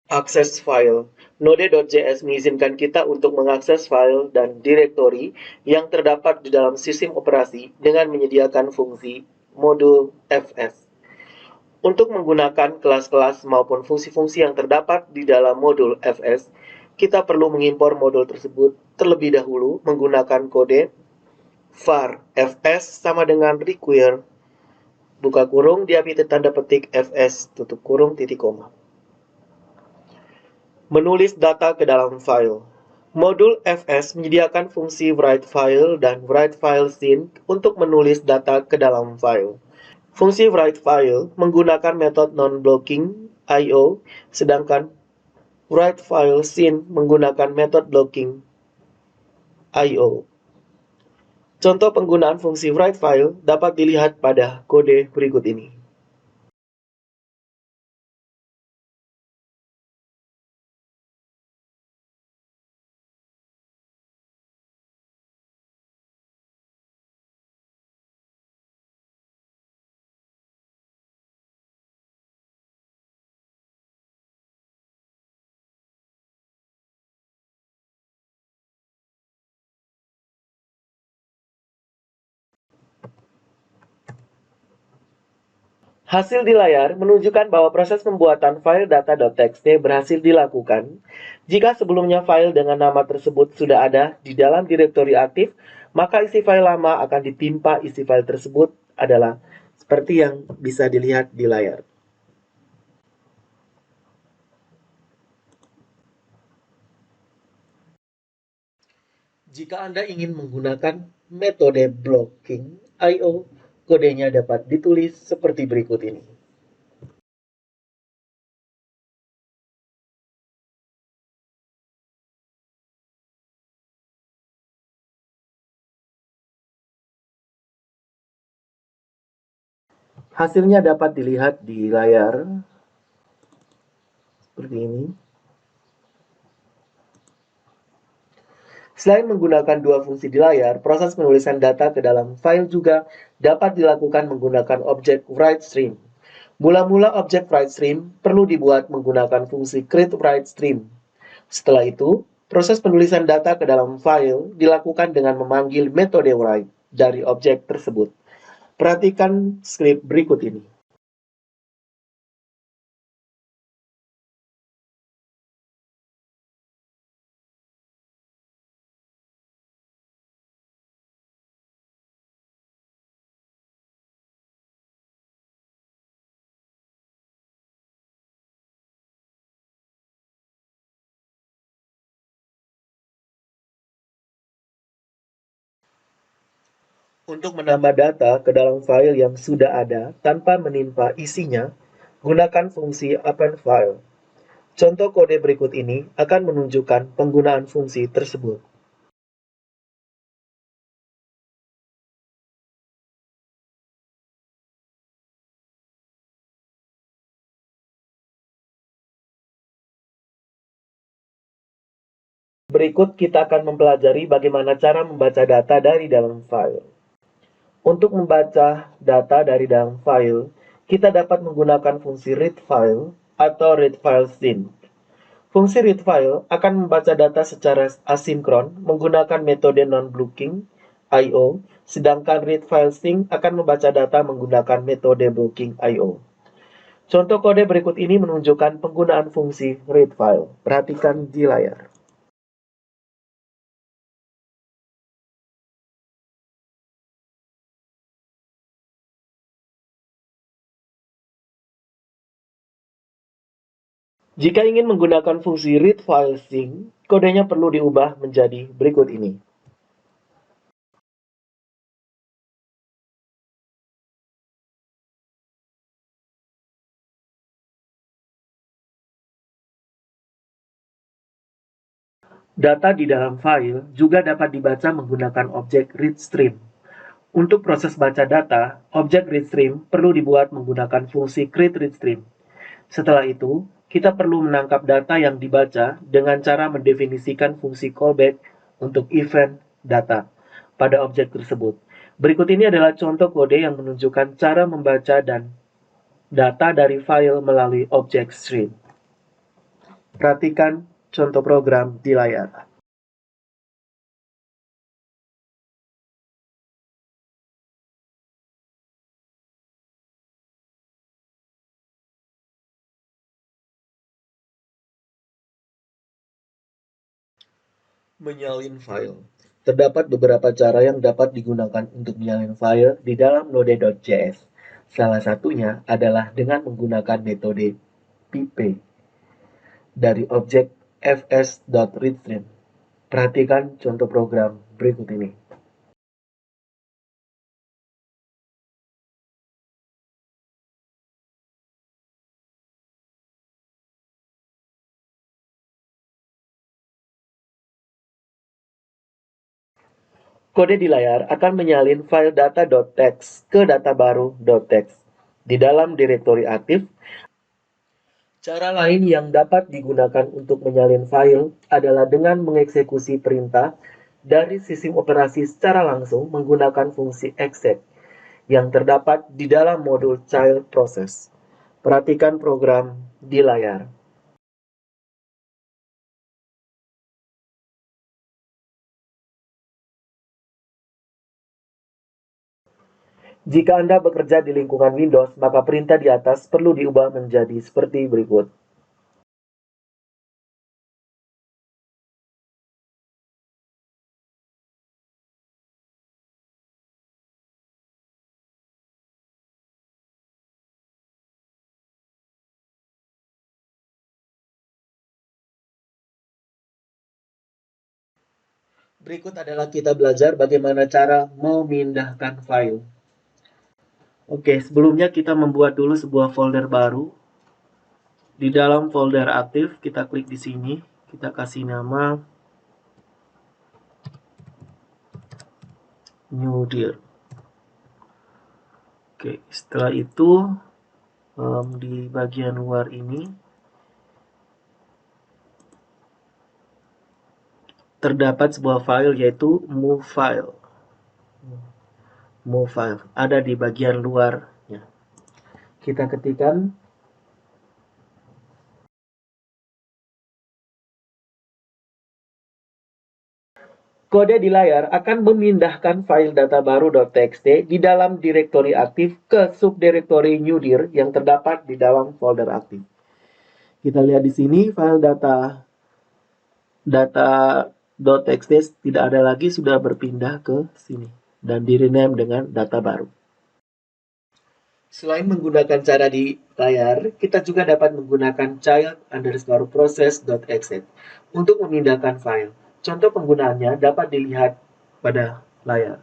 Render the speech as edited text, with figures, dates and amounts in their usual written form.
Akses file. Node.js mengizinkan kita untuk mengakses file dan direktori yang terdapat di dalam sistem operasi dengan menyediakan fungsi modul fs. Untuk menggunakan kelas-kelas maupun fungsi-fungsi yang terdapat di dalam modul fs, kita perlu mengimpor modul tersebut terlebih dahulu menggunakan kode var fs sama dengan require buka kurung diapitit tanda petik fs tutup kurung titik koma. Menulis data ke dalam file. Modul fs menyediakan fungsi write file dan write file sync untuk menulis data ke dalam file. Fungsi write file menggunakan metode non-blocking I/O, sedangkan write file sync menggunakan metode blocking I/O. Contoh penggunaan fungsi write file dapat dilihat pada kode berikut ini. Hasil di layar menunjukkan bahwa proses pembuatan file data.txt berhasil dilakukan. Jika sebelumnya file dengan nama tersebut sudah ada di dalam direktori aktif, maka isi file lama akan ditimpa isi file tersebut adalah seperti yang bisa dilihat di layar. Jika Anda ingin menggunakan metode blocking I/O, kodenya dapat ditulis seperti berikut ini. Hasilnya dapat dilihat di layar seperti ini. Selain menggunakan dua fungsi di layar, proses penulisan data ke dalam file juga dapat dilakukan menggunakan objek WriteStream. Mula-mula objek WriteStream perlu dibuat menggunakan fungsi createWriteStream. Setelah itu, proses penulisan data ke dalam file dilakukan dengan memanggil metode write dari objek tersebut. Perhatikan skrip berikut ini. Untuk menambah data ke dalam file yang sudah ada tanpa menimpa isinya, gunakan fungsi append file. Contoh kode berikut ini akan menunjukkan penggunaan fungsi tersebut. Berikut kita akan mempelajari bagaimana cara membaca data dari dalam file. Untuk membaca data dari dalam file, kita dapat menggunakan fungsi read file atau read file sync. Fungsi read file akan membaca data secara asinkron menggunakan metode non-blocking I/O, sedangkan read file sync akan membaca data menggunakan metode blocking I/O. Contoh kode berikut ini menunjukkan penggunaan fungsi read file. Perhatikan di layar. Jika ingin menggunakan fungsi read file sync, kodenya perlu diubah menjadi berikut ini. Data di dalam file juga dapat dibaca menggunakan objek readStream. Untuk proses baca data, objek readStream perlu dibuat menggunakan fungsi createReadStream. Setelah itu, kita perlu menangkap data yang dibaca dengan cara mendefinisikan fungsi callback untuk event data pada objek tersebut. Berikut ini adalah contoh kode yang menunjukkan cara membaca dan data dari file melalui objek stream. Perhatikan contoh program di layar. Menyalin file. Terdapat beberapa cara yang dapat digunakan untuk menyalin file di dalam Node.js. Salah satunya adalah dengan menggunakan metode pp dari objek fs.readstream. Perhatikan contoh program berikut ini. Kode di layar akan menyalin file data.txt ke data baru.txt. Di dalam direktori aktif, cara lain yang dapat digunakan untuk menyalin file adalah dengan mengeksekusi perintah dari sistem operasi secara langsung menggunakan fungsi exec yang terdapat di dalam modul child process. Perhatikan program di layar. Jika Anda bekerja di lingkungan Windows, maka perintah di atas perlu diubah menjadi seperti berikut. Berikut adalah kita belajar bagaimana cara memindahkan file. Oke, sebelumnya kita membuat dulu sebuah folder baru. Di dalam folder aktif, kita klik di sini, kita kasih nama Newdir. Oke, setelah itu di bagian luar ini terdapat sebuah file yaitu move file. Move file ada di bagian luarnya. Kita ketikkan kode di layar akan memindahkan file data baru.txt di dalam direktori aktif ke subdirektori newdir yang terdapat di dalam folder aktif. Kita lihat di sini file data.txt tidak ada lagi, sudah berpindah ke sini dan di-rename dengan data baru. Selain menggunakan cara di layar, kita juga dapat menggunakan child_process.exec untuk memindahkan file. Contoh penggunaannya dapat dilihat pada layar.